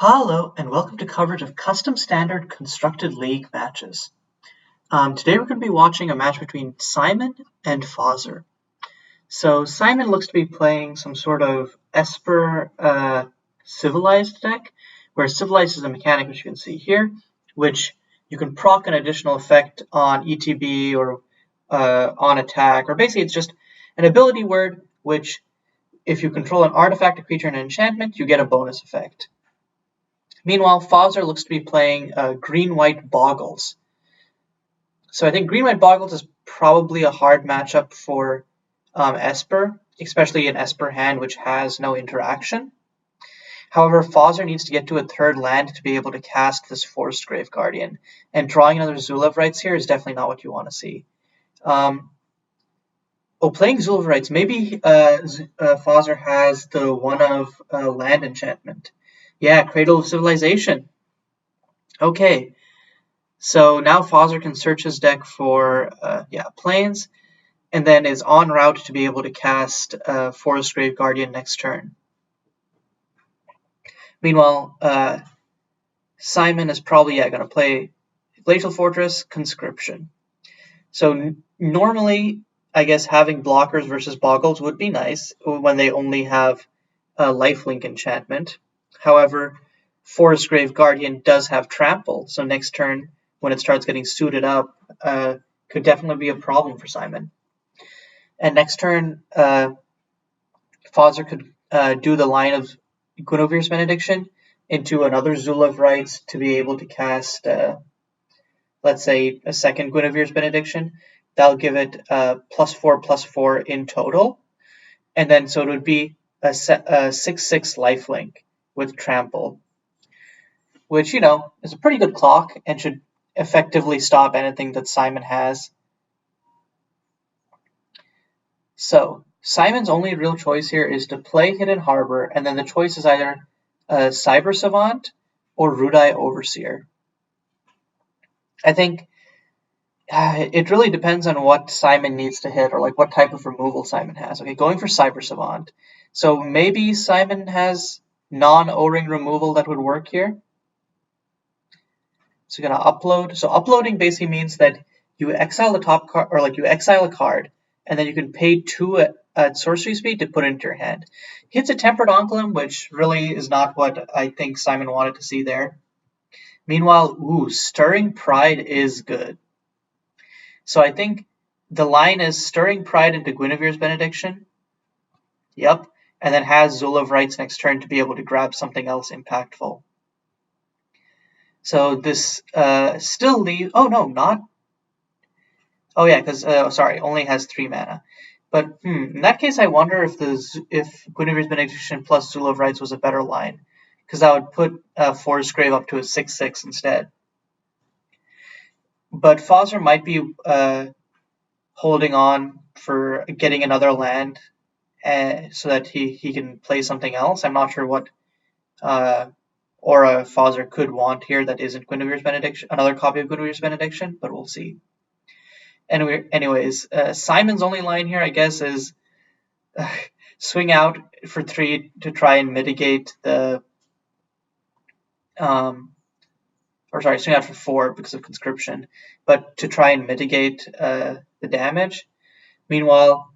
Hello and welcome to coverage of custom standard constructed league matches. Today we're going to be watching a match between Simon and Fazzer. So Simon looks to be playing some sort of Esper Civilized deck, where Civilized is a mechanic which you can see here, which you can proc an additional effect on ETB or on attack, or basically it's just an ability word which if you control an artifact, a creature, and an enchantment, you get a bonus effect. Meanwhile, Fazzer looks to be playing green-white Bogles. So I think green-white Bogles is probably a hard matchup for Esper, especially an Esper hand which has no interaction. However, Fazzer needs to get to a third land to be able to cast this Forest Grave Guardian, and drawing another Zulav Rites here is definitely not what you want to see. Playing Zulav Rites, maybe Fazzer has the one of land enchantment. Yeah, Cradle of Civilization. Okay, so now Fazzer can search his deck for planes, and then is en route to be able to cast Forest Grave Guardian next turn. Meanwhile, Simon is probably going to play Glacial Fortress, Conscription. So normally, I guess having blockers versus Bogles would be nice when they only have a lifelink enchantment. However, Forest Grave Guardian does have Trample, so next turn, when it starts getting suited up, could definitely be a problem for Simon. And next turn, Fazzer could do the line of Guinevere's Benediction into another Zulav Rites to be able to cast, let's say, a second Guinevere's Benediction. That'll give it +4/+4 in total. And then, so it would be a 6/6 lifelink with Trample, which, is a pretty good clock and should effectively stop anything that Simon has. So Simon's only real choice here is to play Hidden Harbor, and then the choice is either Cyber Savant or Rudai Overseer. I think it really depends on what Simon needs to hit, or like what type of removal Simon has. Okay, going for Cyber Savant. So maybe Simon has non-O-ring removal that would work here. So you're gonna upload. So uploading basically means that you exile the top card, or like you exile a card, and then you can pay 2 at sorcery speed to put it into your hand. Hits a Tempered Oncolum, which really is not what I think Simon wanted to see there. Meanwhile, Stirring Pride is good. So I think the line is Stirring Pride into Guinevere's Benediction. Yep. And then has Zulav Rites next turn to be able to grab something else impactful. So this still leaves... Oh, no, not... Oh, yeah, because, only has 3 mana. But, in that case, I wonder if Guinevere's Benediction plus Zulav Rites was a better line, because that would put Forest Grave up to a 6/6 instead. But Fazzer might be holding on for getting another land so that he can play something else. I'm not sure what Aura Fazzer could want here that isn't Guinevere's Benediction, another copy of Guinevere's Benediction, but we'll see. Anyways, Simon's only line here, I guess, is swing out for 3 to try and mitigate the... swing out for 4 because of Conscription, but to try and mitigate the damage. Meanwhile,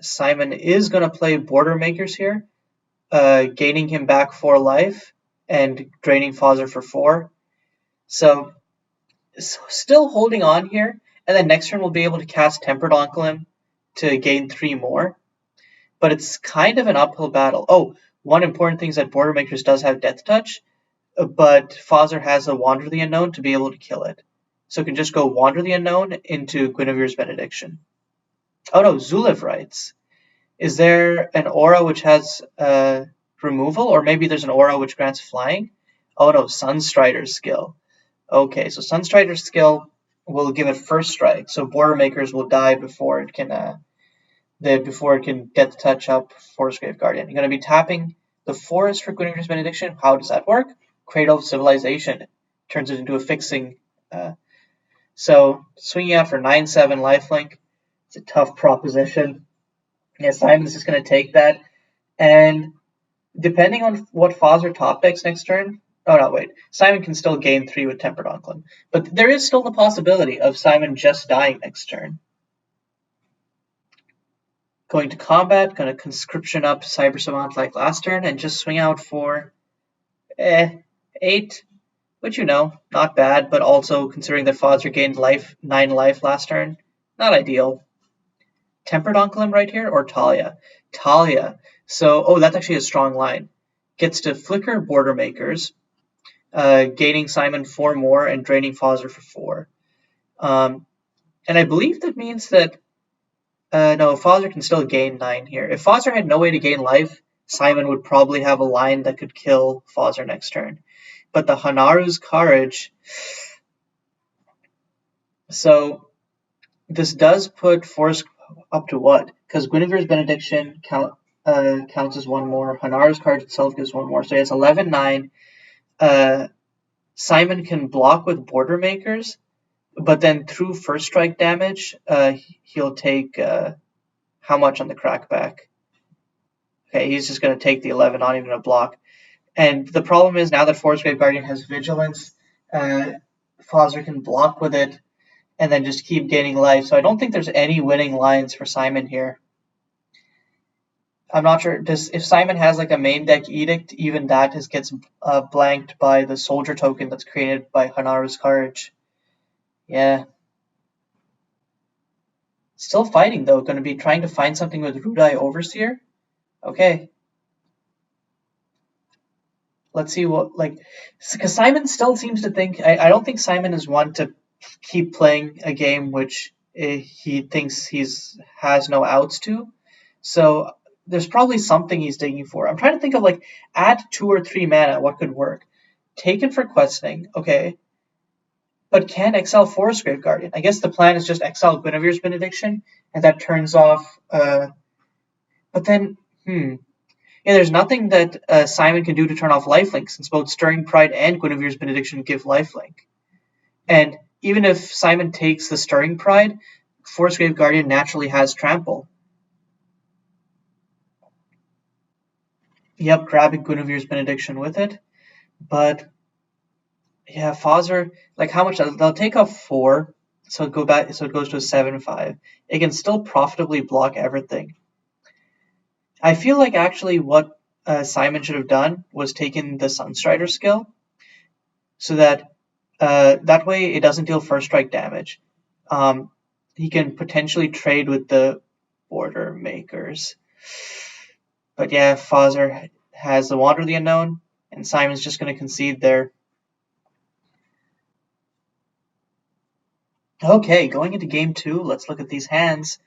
Simon is going to play Border Makers here, gaining him back 4 life and draining Fazzer for 4. So still holding on here, and then next turn we'll be able to cast Tempered Oncolum to gain 3 more. But it's kind of an uphill battle. Oh, one important thing is that Border Makers does have Death Touch, but Fazzer has a Wander the Unknown to be able to kill it. So it can just go Wander the Unknown into Guinevere's Benediction. Oh no, Zulav Rites. Is there an aura which has removal? Or maybe there's an aura which grants flying? Oh no, Sunstrider's skill. Okay, so Sunstrider's skill will give it first strike, so Border Makers will die before it can Death Touch up Forest Grave Guardian. You're going to be tapping the forest for Guinevere's Benediction. How does that work? Cradle of Civilization turns it into a fixing. So swinging out for 9/7 lifelink. It's a tough proposition. Yeah, Simon's just going to take that. And Depending on what Fazzer top decks next turn. Oh no, wait. Simon can still gain 3 with Tempered Onclum. But there is still the possibility of Simon just dying next turn. Going to combat, gonna Conscription up Cyber Savant like last turn, and just swing out for 8, which not bad, but also considering that Fazzer gained 9 life last turn, not ideal. Tempered Onclum right here, or Talia? Talia. So, that's actually a strong line. Gets to flicker Border Makers, gaining Simon 4 more and draining Fazzer for 4. And I believe that means that no, Fazzer can still gain 9 here. If Fazzer had no way to gain life, Simon would probably have a line that could kill Fazzer next turn. But the Hanaru's Courage... So, this does put Force up to what? Because Guinevere's Benediction counts as 1 more. Hanaru's Courage itself gives 1 more. So he has 11-9. Simon can block with Border Makers, but then through first strike damage, he'll take how much on the crackback? Okay, he's just going to take the 11, not even going to block. And the problem is now that Forestgrave Guardian has Vigilance, Fazzer can block with it and then just keep gaining life. So I don't think there's any winning lines for Simon here. I'm not sure. If Simon has like a main deck Edict, even that gets blanked by the Soldier token that's created by Hanaru's Courage. Yeah. Still fighting, though. Going to be trying to find something with Rudai Overseer. Okay. Let's see what, because Simon still seems to think, I don't think Simon is one to keep playing a game which he thinks has no outs to. So there's probably something he's digging for. I'm trying to think of, add 2 or 3 mana, what could work. Taken for Questing, okay. But can exile Forestgrave Guardian? I guess the plan is just exile Guinevere's Benediction, and that turns off... but then, Yeah, there's nothing that Simon can do to turn off Lifelink, since both Stirring Pride and Guinevere's Benediction give Lifelink. And even if Simon takes the Stirring Pride, Forestgrave Guardian naturally has Trample. Yep, grabbing Guinevere's Benediction with it. But... yeah, Fazzer, how much? They'll take off 4, so it goes to a 7-5. It can still profitably block everything. I feel like actually what Simon should have done was taken the Sunstrider skill, so that that way it doesn't deal first strike damage. He can potentially trade with the Border Makers. But yeah, Fazzer has the Wander of the Unknown, and Simon's just going to concede there. Okay, going into game 2, let's look at these hands.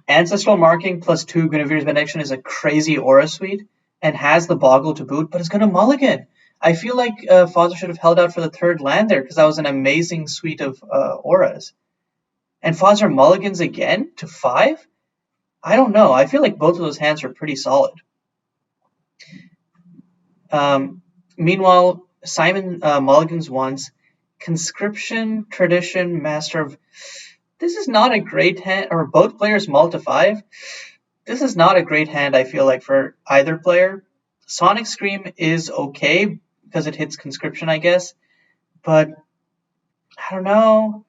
Ancestral Marking plus 2 Guinevere's Benediction is a crazy aura suite, and has the Boggle to boot, but it's going to mulligan. I feel like Fazzer should have held out for the 3rd land there, because that was an amazing suite of auras. And Fazzer mulligans again to 5? I don't know. I feel like both of those hands are pretty solid. Meanwhile, Simon mulligans once. Conscription, Tradition, Master of... This is not a great hand, or both players mull to 5. This is not a great hand, I feel like, for either player. Sonic Scream is okay, because it hits Conscription, I guess. But, I don't know.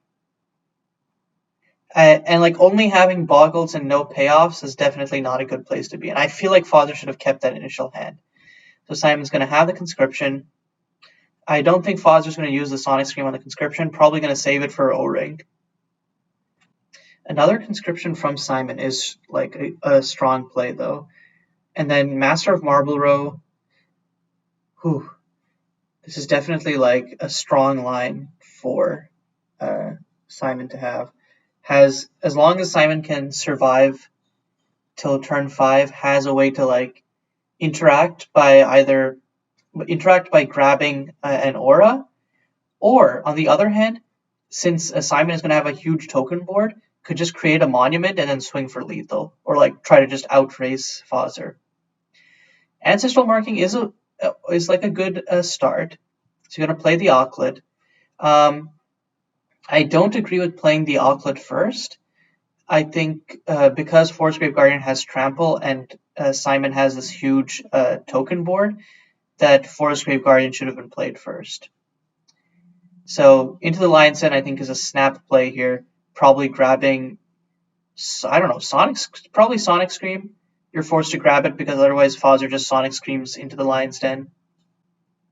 And only having Bogles and no payoffs is definitely not a good place to be. And I feel like Fazzer should have kept that initial hand. So Simon's going to have the Conscription. I don't think Fazzer's going to use the Sonic Scream on the Conscription. Probably going to save it for O-Ring. Another Conscription from Simon is a strong play, though. And then Master of Marble Row. Whew. This is definitely a strong line for Simon to have. As long as Simon can survive till turn 5, has a way to interact by grabbing an aura, or on the other hand, since Simon is going to have a huge token board, could just create a monument and then swing for lethal, or try to just outrace Fazzer. Ancestral Marking is a good start. So you're going to play the Aucklet. I don't agree with playing the Aucklet first. I think because Forestgrave Guardian has Trample and Simon has this huge token board, that Forestgrave Guardian should have been played first. So into the Lion's Den, I think, is a snap play here. Probably grabbing, I don't know, probably Sonic Scream. You're forced to grab it because otherwise Fazzer just Sonic Screams into the Lion's Den.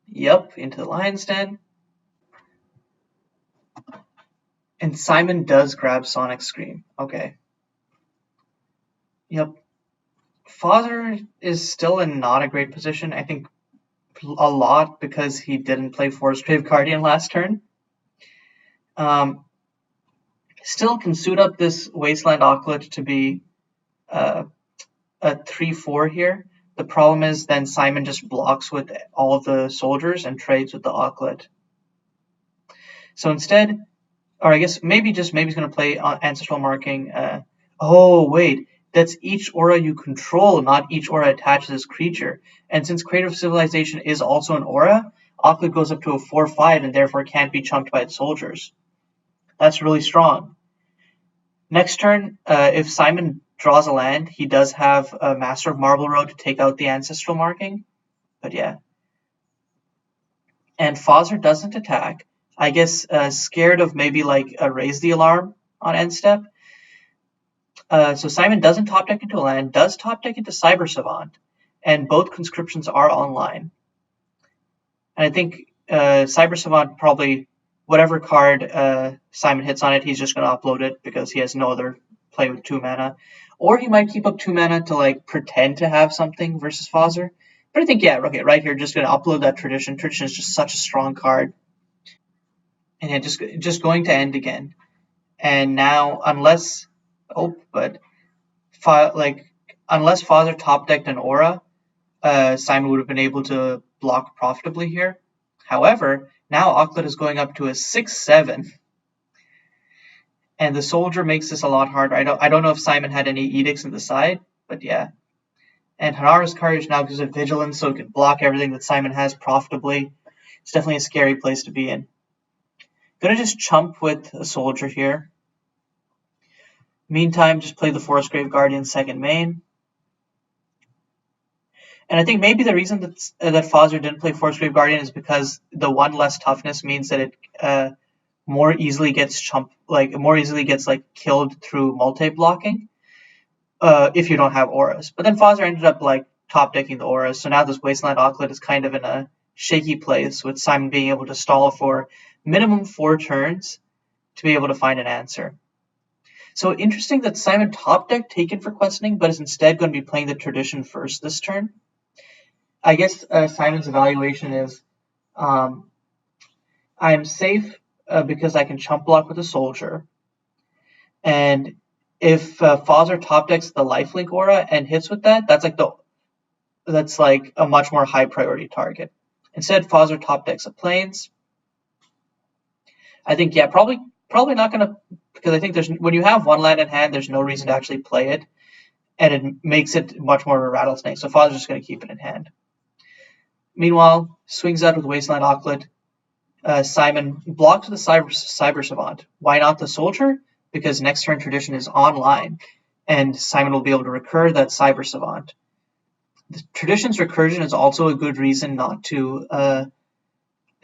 Yep, into the Lion's Den. And Simon does grab Sonic Scream. Okay. Yep. Fazzer is still in not a great position. I think a lot because he didn't play Forestgrave Guardian last turn. Still can suit up this Wasteland Auklet to be a 3-4 here. The problem is then Simon just blocks with all of the soldiers and trades with the Auklet. So instead, or I guess maybe he's going to play Ancestral Marking. Oh, wait. That's each aura you control, not each aura attaches as creature. And since Creative Civilization is also an aura, Auklet goes up to a 4-5 and therefore can't be chunked by its soldiers. That's really strong. Next turn, if Simon draws a land, he does have a Master of Marble Road to take out the Ancestral Marking. But yeah. And Fazzer doesn't attack. I guess scared of maybe like a Raise the Alarm on end step. So Simon doesn't top deck into a land, does top deck into Cyber Savant, and both conscriptions are online. And I think Cyber Savant probably, whatever card Simon hits on it, he's just going to upload it because he has no other play with 2 mana. Or he might keep up 2 mana to like pretend to have something versus Fazzer. But I think, yeah, okay, right here, just going to upload that Tradition. Tradition is just such a strong card. And yeah, just going to end again. And now, unless Fazzer top decked an aura, Simon would have been able to block profitably here. However, now Auklet is going up to a 6-7. And the soldier makes this a lot harder. I don't know if Simon had any edicts in the side, but yeah. And Hanara's Courage now gives it vigilance, so it can block everything that Simon has profitably. It's definitely a scary place to be in. Gonna just chump with a soldier here. Meantime, just play the Forestgrave Guardian second main. And I think maybe the reason that Fazzer didn't play Forestgrave Guardian is because the 1 less toughness means that it more easily gets killed through multi-blocking if you don't have auras. But then Fazzer ended up like top decking the auras, so now this Wasteland Auklet is kind of in a shaky place with Simon being able to stall for minimum 4 turns to be able to find an answer. So interesting that Simon top decked Taken for Questioning, but is instead going to be playing the Tradition first this turn. I guess Simon's evaluation is I'm safe because I can chump block with a soldier. And if Fazzer top decks the lifelink aura and hits with that, that's like a much more high priority target. Instead, Fazzer top decks a plains. I think, yeah, probably not going to, because I think when you have 1 land in hand, there's no reason to actually play it, and it makes it much more of a rattlesnake. So Fazzer's just going to keep it in hand. Meanwhile, swings out with Wasteland Auklet. Simon blocks the Cyber Savant. Why not the soldier? Because next turn Tradition is online, and Simon will be able to recur that Cyber Savant. The Tradition's recursion is also a good reason not to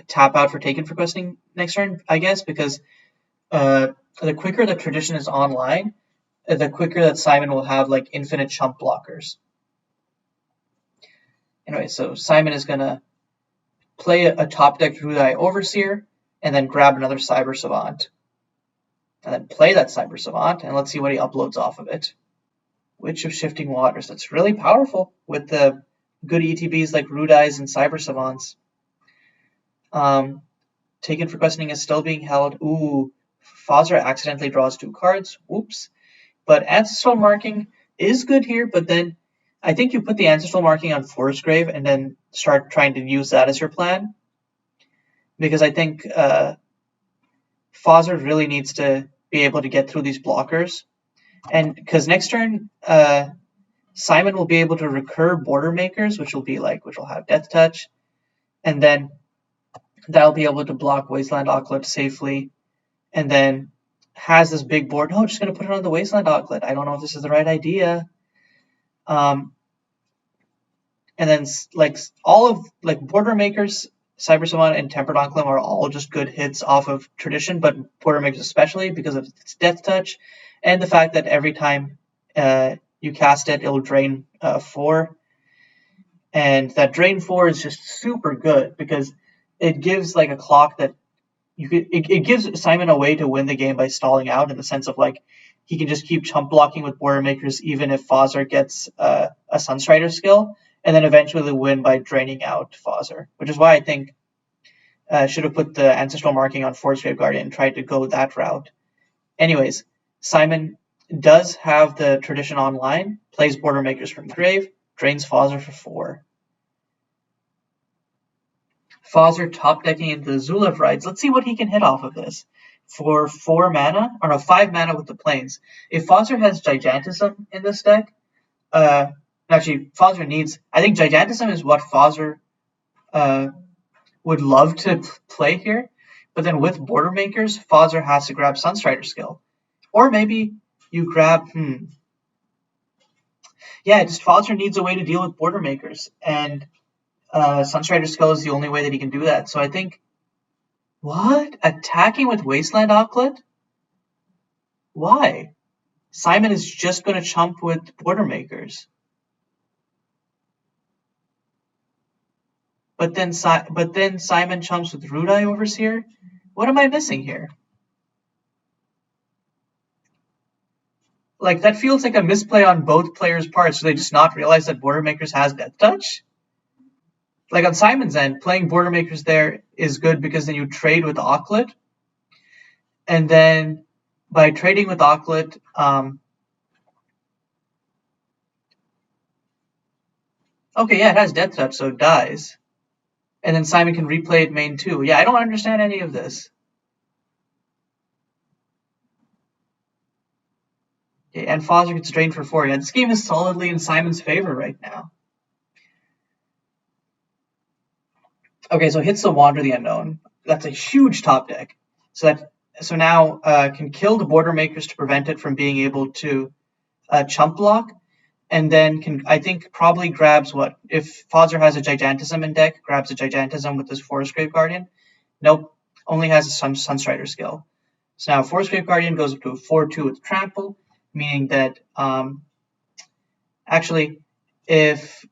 tap out for Taken for Questioning next turn, I guess, because the quicker the Tradition is online, the quicker that Simon will have like infinite chump blockers. Anyway, so Simon is going to play a top deck Rudai Overseer, and then grab another Cyber Savant. And then play that Cyber Savant, and let's see what he uploads off of it. Witch of Shifting Waters. That's really powerful with the good ETBs like Rudais and Cyber Savants. Taken for Questioning is still being held. Ooh, Fazzer accidentally draws 2 cards. Whoops. But Ancestral Marking is good here, but then I think you put the Ancestral Marking on Forestgrave and then start trying to use that as your plan. Because I think Fazzer really needs to be able to get through these blockers. And because next turn, Simon will be able to recur Border Makers, which will have Death Touch. And then that'll be able to block Wasteland Auklet safely. And then has this big board. No, just going to put it on the Wasteland Auklet. I don't know if this is the right idea. and then all of Border Makers, Cyber Savant, and Tempered Enclave are all just good hits off of tradition, but Border Makers especially because of its Death Touch, and the fact that every time you cast it, it'll drain 4. And that drain 4 is just super good because it gives a clock that it gives Simon a way to win the game by stalling out, in the sense of he can just keep chump blocking with Border Makers even if Fazzer gets a Sunstrider skill, and then eventually win by draining out Fazzer, which is why I think should have put the Ancestral Marking on Forest Grave Guardian and tried to go that route. Anyways, Simon does have the tradition online, plays Border Makers from grave, drains Fazzer for 4. Fazzer top decking into the Zulav Rides. Let's see what he can hit off of this. For 4 mana, or no, 5 mana with the Plains. If Fazzer has Gigantism in this deck, actually, Fazzer needs, I think Gigantism is what Fazzer would love to play here, but then with Border Makers, Fazzer has to grab Sunstrider skill. Or maybe you grab, yeah, just Fazzer needs a way to deal with Border Makers, and Sunstrider skill is the only way that he can do that. So I think, what? Attacking with Wasteland Auklet? Why? Simon is just going to chump with Border Makers. But then Simon chumps with Rudai Overseer? What am I missing here? That feels like a misplay on both players' parts. Do they just not realize that Border Makers has Death Touch? On Simon's end, playing Border Makers there is good because then you trade with Auklet. And then by trading with Auklet, okay, yeah, it has Death Touch, so it dies. And then Simon can replay it main too. Yeah, I don't understand any of this. Okay, and Fazzer gets drained for 4. Yeah, this game is solidly in Simon's favor right now. Okay, so hits the Wander the Unknown. That's a huge top deck. So now can kill the Border Makers to prevent it from being able to chump block, and then can, I think, probably grabs what? If Fazzer has a Gigantism in deck, grabs a Gigantism with his Forest Grave Guardian. Nope, only has a Sunstrider skill. So now Forest Grave Guardian goes up to a 4/2 with Trample, meaning that actually, if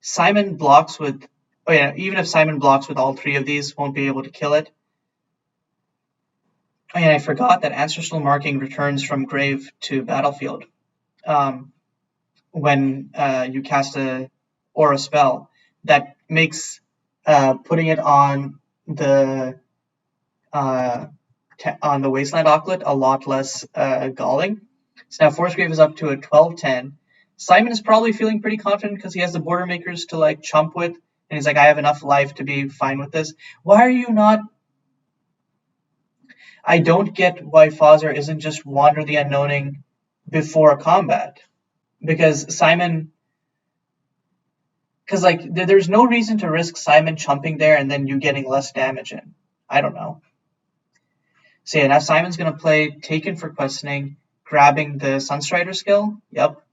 Simon blocks with, even if Simon blocks with all 3 of these, won't be able to kill it. Oh, and I forgot that Ancestral Marking returns from grave to battlefield when you cast a Aura spell. That makes putting it on the Wasteland Auklet a lot less galling. So now Forest Grave is up to a 12/10. Simon is probably feeling pretty confident because he has the Border Makers to chump with, and he's like, I have enough life to be fine with this. Why are you not? I don't get why Fazzer isn't just Wander the Unknowning before combat, because Simon, there's no reason to risk Simon chumping there and then you getting less damage in. I don't know. So yeah, now Simon's going to play Taken for Questioning, grabbing the Sunstrider skill. Yep.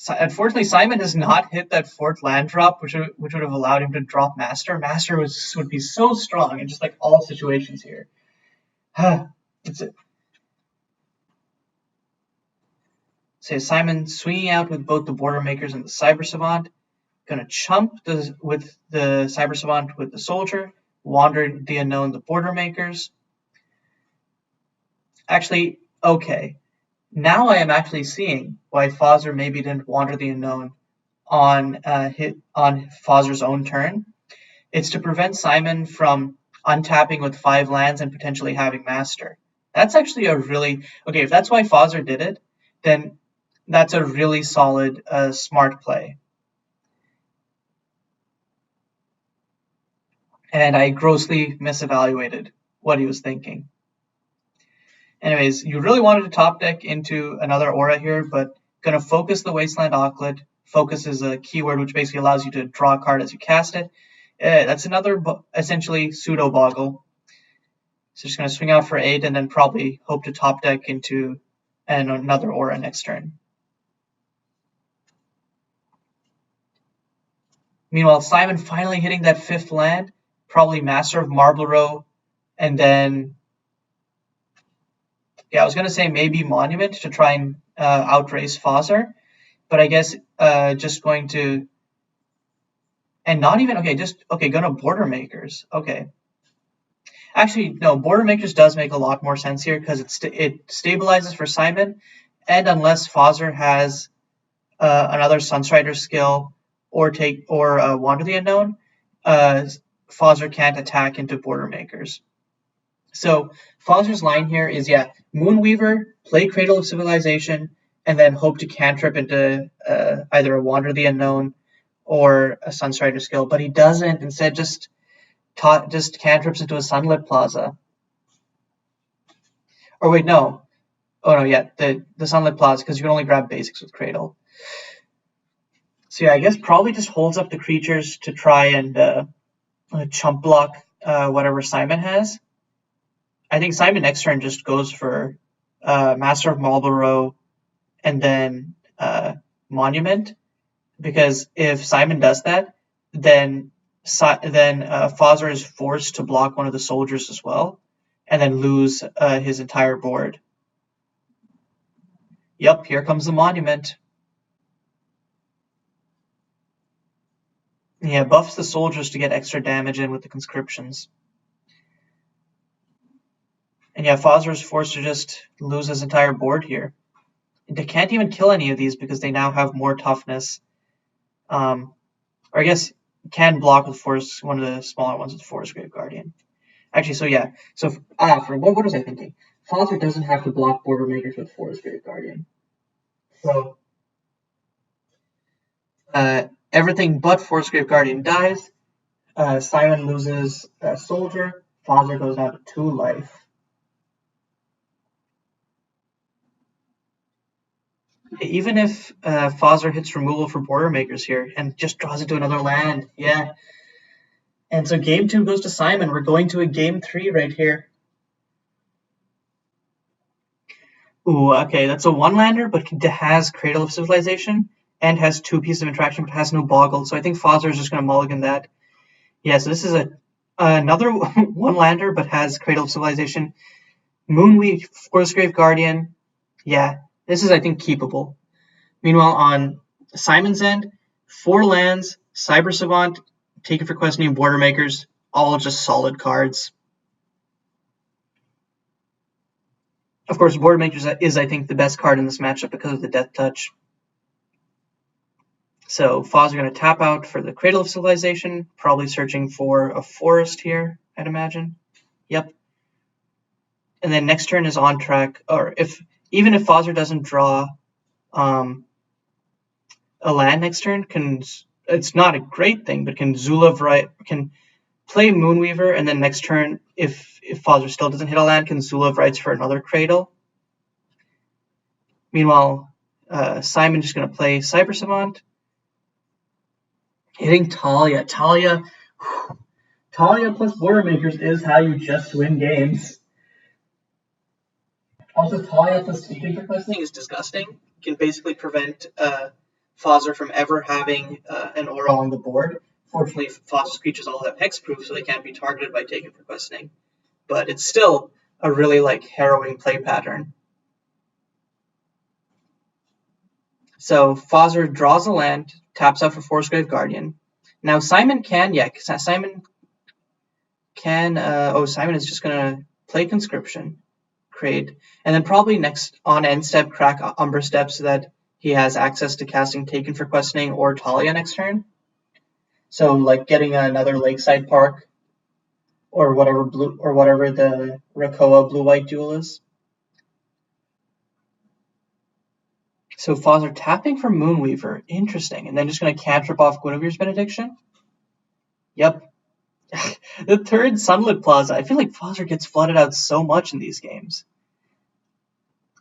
Unfortunately, Simon has not hit that 4th land drop, which would have allowed him to drop Master. Master would be so strong in just all situations here. So Simon swinging out with both the Border Makers and the Cyber Savant. Gonna chump with the Cyber Savant with the Soldier. Wander the Unknown, the Border Makers. Actually, okay. Now I am actually seeing why Fazzer maybe didn't Wander the Unknown on Fazzer's own turn. It's to prevent Simon from untapping with 5 lands and potentially having Master. That's actually a really... Okay, if that's why Fazzer did it, then that's a really solid, smart play. And I grossly misevaluated what he was thinking. Anyways, you really wanted to top deck into another Aura here, but going to focus the Wasteland Auklet. Focus is a keyword which basically allows you to draw a card as you cast it. That's another essentially pseudo Boggle. So just going to swing out for 8 and then probably hope to top deck into another Aura next turn. Meanwhile, Simon finally hitting that 5th land, probably Master of Marlborough, and then, yeah, I was going to say maybe Monument to try and outrace Fazzer, but I guess just going to, and not even, okay, just, okay, going to Border Makers, okay. Actually, no, Border Makers does make a lot more sense here because it stabilizes for Simon, and unless Fazzer has another Sunstrider skill or Wander the Unknown, Fazzer can't attack into Border Makers. So Fazzer's line here is, yeah, Moonweaver, play Cradle of Civilization, and then hope to cantrip into either a Wander the Unknown or a Sunstrider skill, but he doesn't. Instead, just cantrips into a Sunlit Plaza. Or wait, no. Oh no, yeah, the Sunlit Plaza, because you can only grab basics with Cradle. So yeah, I guess probably just holds up the creatures to try and chump block whatever Simon has. I think Simon next turn just goes for Master of Marlborough and then Monument, because if Simon does that, then Fazzer is forced to block one of the soldiers as well, and then lose his entire board. Yep, here comes the Monument. Yeah, buffs the soldiers to get extra damage in with the conscriptions. And yeah, Fazzer is forced to just lose his entire board here. And they can't even kill any of these because they now have more toughness. Or I guess can block with Force, one of the smaller ones with Force Grave Guardian. Actually, so yeah. So, what was I thinking? Fazzer doesn't have to block Border Makers with Force Grave Guardian. So, everything but Force Grave Guardian dies. Simon loses a soldier. Fazzer goes down to 2 life. Even if Fazzer hits removal for Border Makers here and just draws it to another land, yeah. And so game 2 goes to Simon. We're going to a game 3 right here. Ooh, okay, that's a 1-lander, but has Cradle of Civilization and has 2 pieces of interaction, but has no Bogles. So I think Fazzer is just going to mulligan that. Yeah, so this is another 1-lander, but has Cradle of Civilization. Moonweave, Force Grave Guardian. Yeah, this is, I think, keepable. Meanwhile, on Simon's end, 4 lands, Cyber Savant, Taken for Questioning, Border Makers, all just solid cards. Of course, Border Makers is, I think, the best card in this matchup because of the Death Touch. So Fazzer going to tap out for the Cradle of Civilization, probably searching for a forest here, I'd imagine. Yep. And then next turn is on track, or even if Fazzer doesn't draw a land next turn, it's not a great thing, but can play Moonweaver, and then next turn, if Fazzer still doesn't hit a land, can Zulav Rights for another Cradle. Meanwhile, Simon just going to play Cyber Savant. Hitting Talia. Talia plus Border Makers is how you just win games. Also, Talia plus Taken for Questioning is disgusting. You can basically prevent Fazzer from ever having an aura on the board. Fortunately, Fazzer's creatures all have hexproof, so they can't be targeted by Taken for Questioning. But it's still a really harrowing play pattern. So Fazzer draws a land, taps out for Force Grave Guardian. Now Simon can, Simon is just gonna play Conscription, create, and then probably next on end step crack Umber Step so that he has access to casting Taken for Questioning or Talia next turn. So getting another Lakeside Park or whatever the Rakoa blue-white duel is. So Fazzer tapping for Moonweaver, interesting, and then just going to cantrip off Guinevere's Benediction. Yep. The 3rd Sunlit Plaza. I feel like Fazzer gets flooded out so much in these games.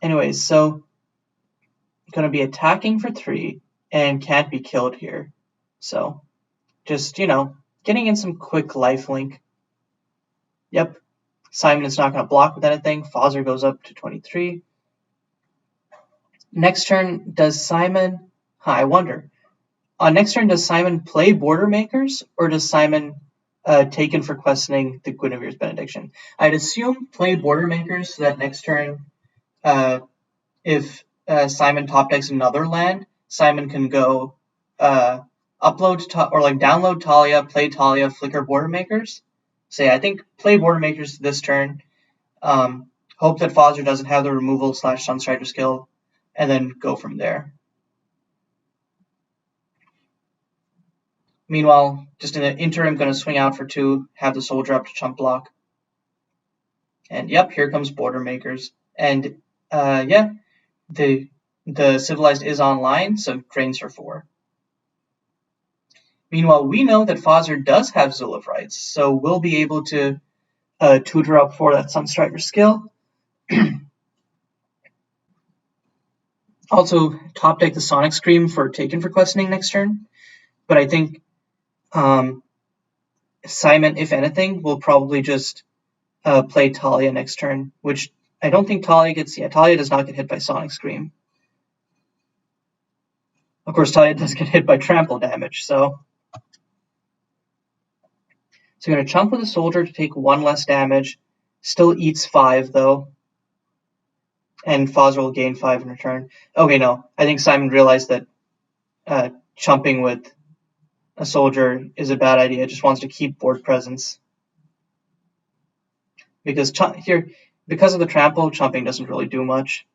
Anyways, so going to be attacking for 3 and can't be killed here. So just, getting in some quick lifelink. Yep. Simon is not going to block with anything. Fazzer goes up to 23. Next turn, does Simon... I wonder. On next turn, does Simon play Border Makers, or does Simon taken for questioning the Guinevere's Benediction? I'd assume play Border Makers so that next turn, if Simon top decks another land, Simon can go upload or like download Talia, play Talia, flicker Border Makers. So yeah, I think play Border Makers this turn. Hope that Fazzer doesn't have the removal / Sunstrider skill, and then go from there. Meanwhile, just in the interim, going to swing out for 2, have the soldier up to chump block. And yep, here comes Border Makers. And yeah, the Civilized is online, so drains for 4. Meanwhile, we know that Fazzer does have Zuluf rights, so we'll be able to tutor up for that Sunstrider skill. Also, top deck the Sonic Scream for taken for questioning next turn. But I think Simon, if anything, will probably just play Talia next turn, which I don't think Talia gets. Yeah, Talia does not get hit by Sonic Scream. Of course, Talia does get hit by trample damage, so you're going to chump with a soldier to take 1 less damage. Still eats 5, though. And Fazzer will gain 5 in return. Okay, no. I think Simon realized that chumping with a soldier is a bad idea. Just wants to keep board presence. Because because of the trample, chumping doesn't really do much.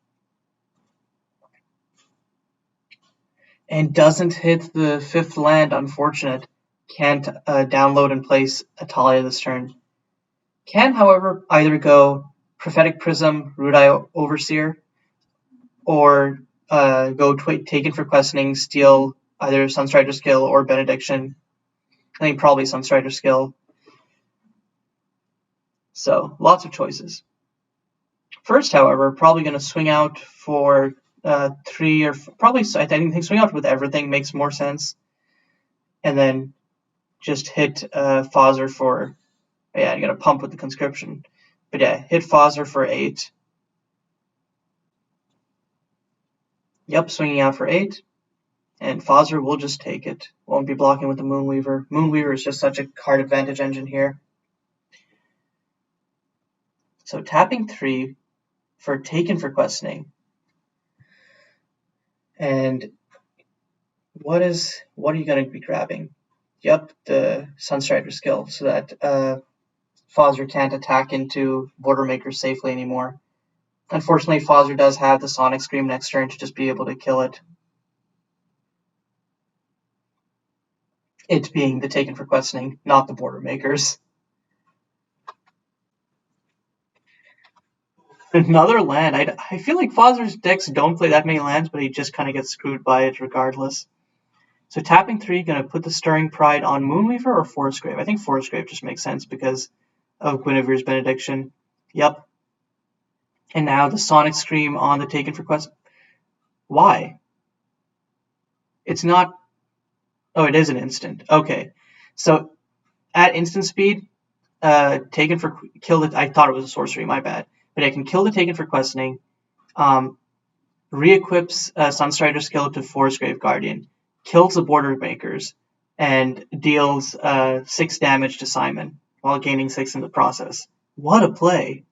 And doesn't hit the 5th land, unfortunate. Can't download and place a Talia this turn. Can, however, either go Prophetic Prism, Rudai Overseer, or go taken for questioning, steal either Sunstrider skill or Benediction. I think probably Sunstrider skill. So lots of choices. First, however, probably going to swing out for 3 or probably I think swing out with everything makes more sense, and then just hit Fazzer for you got to pump with the conscription, but yeah, hit Fazzer for 8. Yep, swinging out for 8, and Fazzer will just take it. Won't be blocking with the Moonweaver. Moonweaver is just such a card advantage engine here. So tapping 3 for taken for questioning. And what are you going to be grabbing? Yep, the Sunstrider skill, so that Fazzer can't attack into Border Makers safely anymore. Unfortunately, Fazzer does have the Sonic Scream next turn to just be able to kill it. It being the taken for questioning, not the Border Makers. Another land. I feel like Fazzer's decks don't play that many lands, but he just kind of gets screwed by it regardless. So tapping 3, going to put the Stirring Pride on Moonweaver or Forest Grave? I think Forest Grave just makes sense because of Guinevere's Benediction. Yep. And now the Sonic Scream on the taken for quest. Why? It's not. Oh, it is an instant. Okay. So at instant speed, taken for kill it. I thought it was a sorcery. My bad. But I can kill the taken for questioning. Re-equips Sunstrider skill to Forest Grave Guardian. Kills the Border Makers and deals 6 damage to Simon while gaining 6 in the process. What a play!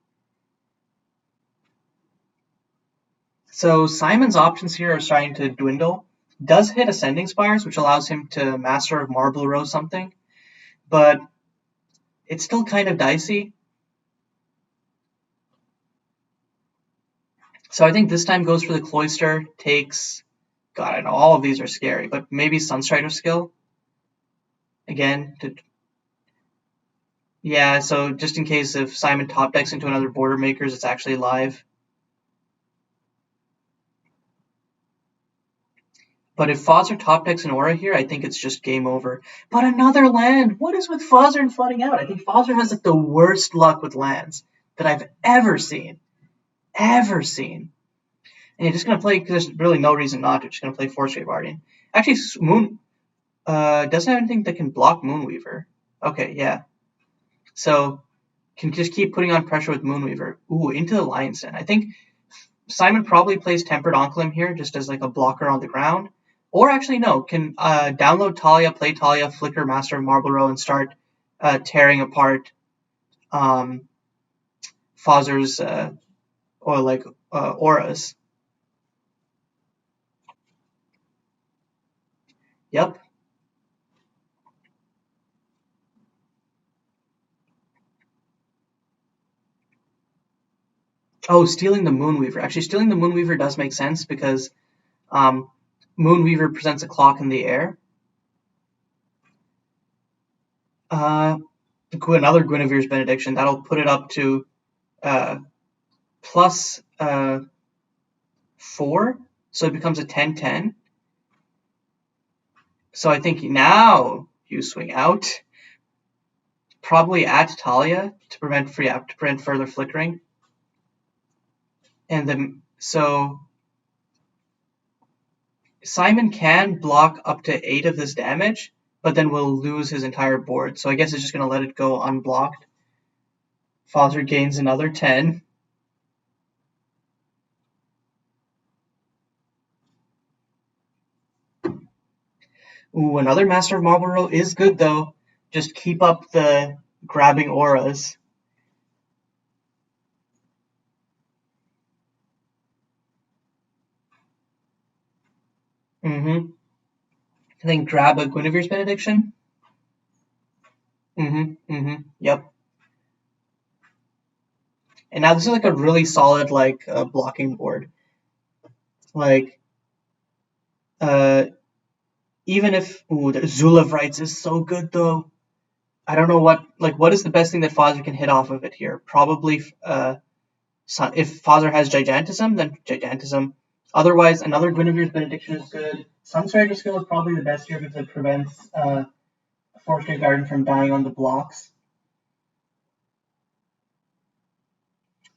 So Simon's options here are starting to dwindle. Does hit Ascending Spires, which allows him to Master of Marble Row something, but it's still kind of dicey. So I think this time goes for the Cloister, takes... God, I know all of these are scary, but maybe Sunstrider skill. Again, yeah, so just in case if Simon top decks into another Border Makers, it's actually live. But if Fazzer top decks an Aura here, I think it's just game over. But another land! What is with Fazzer and flooding out? I think Fazzer has like the worst luck with lands that I've ever seen. And you're just going to play, because there's really no reason not to, just going to play Forest Grave Guardian. Actually, Moon doesn't have anything that can block Moonweaver. Okay, yeah. So, can just keep putting on pressure with Moonweaver. Ooh, into the Lion's Den. I think Simon probably plays Tempered Onclum here, just as like a blocker on the ground. Or actually, no, can download Talia, play Talia, flicker Master of Marble Row, and start tearing apart Fazzer's auras. Yep. Oh, stealing the Moonweaver. Actually, stealing the Moonweaver does make sense because Moonweaver presents a clock in the air. Another Guinevere's Benediction. That'll put it up to plus 4, so it becomes a 10-10. So I think now you swing out, probably at Talia to prevent further flickering, and then so Simon can block up to 8 of this damage, but then will lose his entire board. So I guess it's just going to let it go unblocked. Fazzer gains another 10. Ooh, another Master of Marble Row is good though. Just keep up the grabbing auras. I think grab a Guinevere's Benediction. Yep. And now this is like a really solid blocking board. Like even if the Zulav Rights is so good though. I don't know what is the best thing that Fazzer can hit off of it here. Probably if Fazzer has Gigantism, then Gigantism. Otherwise, another Guinevere's Benediction is good. Sunstrider Skill is probably the best here because it prevents Forestry Garden from dying on the blocks.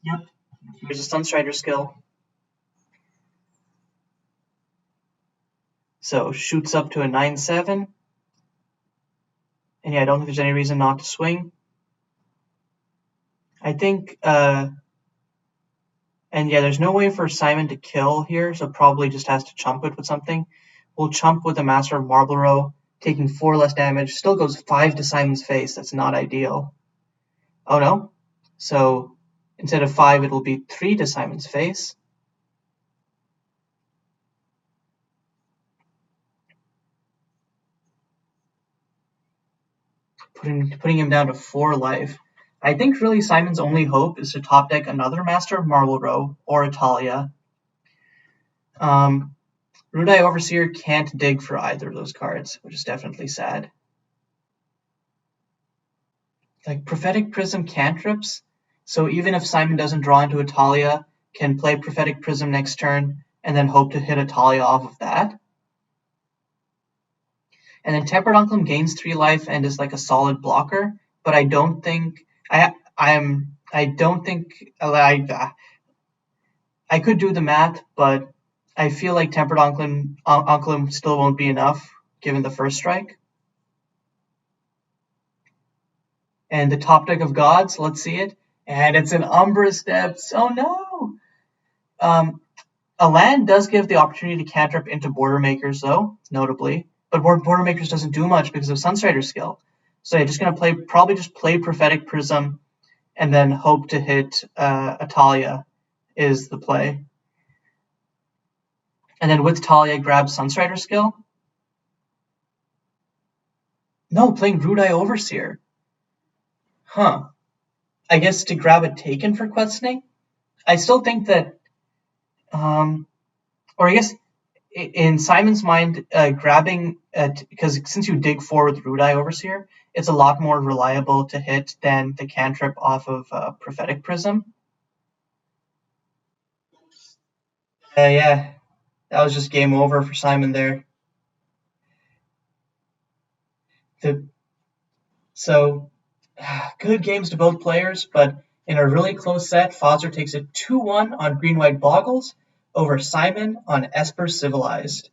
Yep, here's a Sunstrider Skill. So shoots up to a 9-7. And yeah, I don't think there's any reason not to swing. I think and yeah, there's no way for Simon to kill here, so probably just has to chump it with something. We'll chump with the Master of Marble Row, taking 4 less damage. Still goes 5 to Simon's face. That's not ideal. Oh no. So instead of 5, it'll be 3 to Simon's face. Putting him down to 4 life. I think really Simon's only hope is to top deck another Master of Marble Row or a Talia. Rudai Overseer can't dig for either of those cards, which is definitely sad. Like Prophetic Prism cantrips, so even if Simon doesn't draw into a Talia, can play Prophetic Prism next turn and then hope to hit a Talia off of that. And then Tempered Unclum gains 3 life and is like a solid blocker, but I don't think I could do the math, but I feel like Tempered Unclum still won't be enough given the first strike. And the top deck of gods, let's see it. And it's an Umbra's Depths. Oh no! A land does give the opportunity to cantrip into Border Makers, though, notably. But Border Makers doesn't do much because of Sunstrider skill. So you're just going to probably play Prophetic Prism and then hope to hit Talia is the play. And then with Talia, grab Sunstrider skill. No, playing Rudai Overseer. Huh. I guess to grab a Taken for questioning? I still think that, or I guess in Simon's mind, grabbing, because since you dig 4 with Rudai Overseer, it's a lot more reliable to hit than the cantrip off of Prophetic Prism. Yeah, that was just game over for Simon there. So, good games to both players, but in a really close set, Fazzer takes a 2-1 on Green-White Bogles over Simon on Esper Civilized.